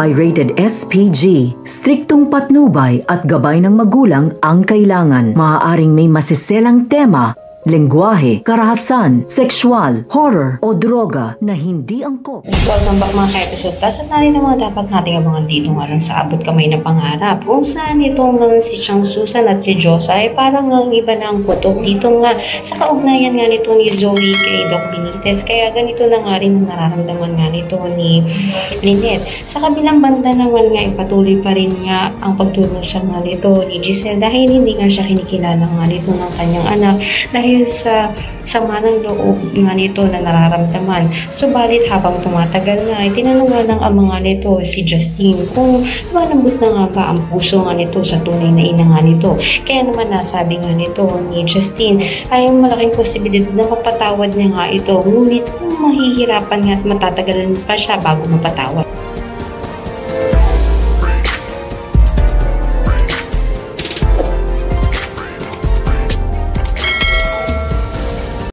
ay rated SPG. Striktong patnubay at gabay ng magulang ang kailangan. Maaaring may masiselang tema, lengguwahe, karahasan, sexual, horror o droga na hindi angkop. Welcome back mga ka-episode. At narito mga dapat nating abangan dito nga lang sa Abot Kamay na Pangarap. Kung saan itong si Chang Susan at si Josa ay parang ang iba na ang putok dito nga sa kaugnayan nga nito ni Zoe kay Doc Benitez. Kaya ganito na nga rin ang nararamdaman nga nito ni Lynette. Sa kabilang banda naman nga ipatuloy pa rin nga ang pagturusan nga nito ni Giselle dahil hindi nga siya kinikilala nga nito ng kanyang anak dahil sa sama ng loob nga nito na nararamdaman. Subalit habang tumatagal nga, tinanong nga ng ama nga nito si Justine kung malambot na nga ba ang puso nga nito sa tunay na ina nga nito. Kaya naman nasabi nga nito ni Justine ay malaking posibilidad na mapatawad niya nga ito. Ngunit mahihirapan nga at matatagalan pa siya bago mapatawad.